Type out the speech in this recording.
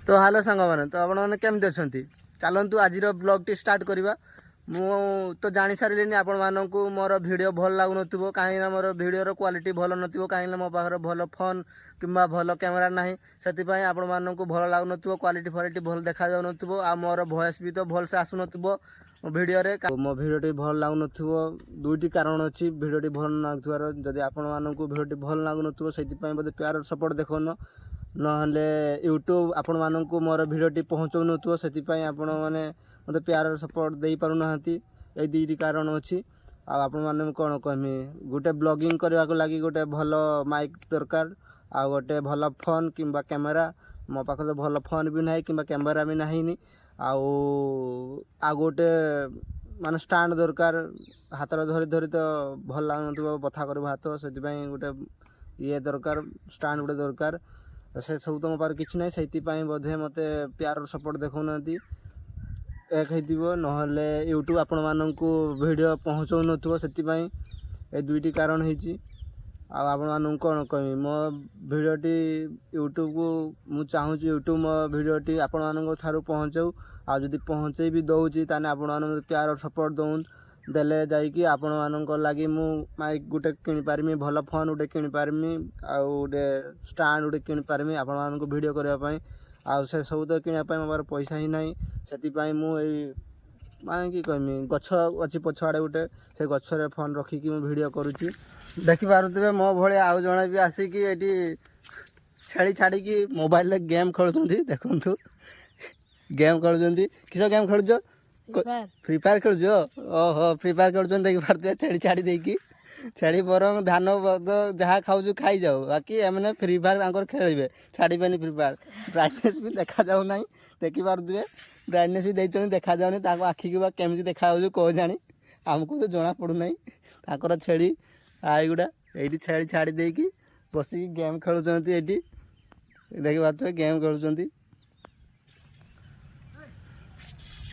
तो हेलो सांग मैंने तो आपने केमती अच्छा चलतु आज ब्लॉग टी स्टार्ट करवा मु तो जानी सारे आपण मानक मोर भिडियो भल लगुन कहीं मोर भिडियोर क्वालिटी भल न कहीं मो पाखे भल फोन कि भल कैमेरा ना से आपण मानक भल लगुन क्वालिटी फालिटी भल देखा जाऊन आ मोर वॉइस भी तो भल से आसुन भिडियो मो भिडियोटी भल लगुन दुईटी कारण अच्छी भिडियोटी भल लगुवर जदि आपण मानक भिडियोटी भल लगुन से बोधे प्यार सपोर्ट देखन नहले यूट्यूब आपण मानक मोर भिडियोटी पहुँचाउन से आपण मैंने मत प्यार सपोर्ट दे पारना ये दुईटी कारण अच्छी आपण मैंने कौन कहमी गोटे ब्लॉगिंग करने को लगी गोटे भल माइक दरकार आ गोटे भल फोन कि कैमेरा मो पाख तो भल फोन भी ना कि कैमेरा भी ना आ गोटे मान स्टाण्ड दरकार हाथ धरी धरी तो भल लगन बथा कर हाथ से गोटे ये दरकार स्टाण्ड गोटे दरकार से सब तो मो पार कि ना से बोधे मत प्यार सपोर्ट देखना एक नहले यूट्यूब आपण मानक भिडियो पहुँचाउन से दुईटी कारण होती आपण मानक कौन कहमी मो भिडियोटी यूट्यूब को मु चाहूँगी यूट्यूब मो भिडियोटी आपण मानक ठारू पहुँचाऊ आदि पहुँचे भी दौची ताने आपण मानक प्यार सपोर्ट दौन देले जाइकी आपण मानक लगी मु माइक गोटे किनि पारमी भल फोन गोटे किनि पारमी आ गोटे स्टाण्ड गोटे किनि पारमी आपण मानक भिडियो करबा पई आ से सब तो किना पई मोर पैसा ही नाही सेति पई मु ए माने कि कहमी गछ अच्छी पछआड़े गोटे से गछरे फोन रखिकी मु भिडियो करूची देखि पारुतबे मो भले आउ जणे भी आसिकी एटी छेड़ी छाड़ी की मोबाइल गेम खेलुछंती देखंतु गेम खेलुछंती किस गेम खेलुछ फ्री फायर खेलुछ ओहो फ्री फायर खेलुछन देखि पारुतबे छेड़ी छाड़ी देकी छेड़ी बरंग धान जहाँ खाऊ खाई जाओ बाकी एमने फ्री फायर आंकर खेलिबे छाड़बेनि फ्री फायर ब्राइटनेस भी देखा जाऊ ना देखि पारुतबे ब्राइटनेस भी देइछन देखा जाउनी ताको आखि के केमती देखा जाऊ को जानी हमको तो जना पड़ू नहीं ताकर छेड़ी आईगुड़ा ये छेड़ी छाड़ी देकी बसिक गेम खेलुँच ये देखि पार्थ गेम खेलुँच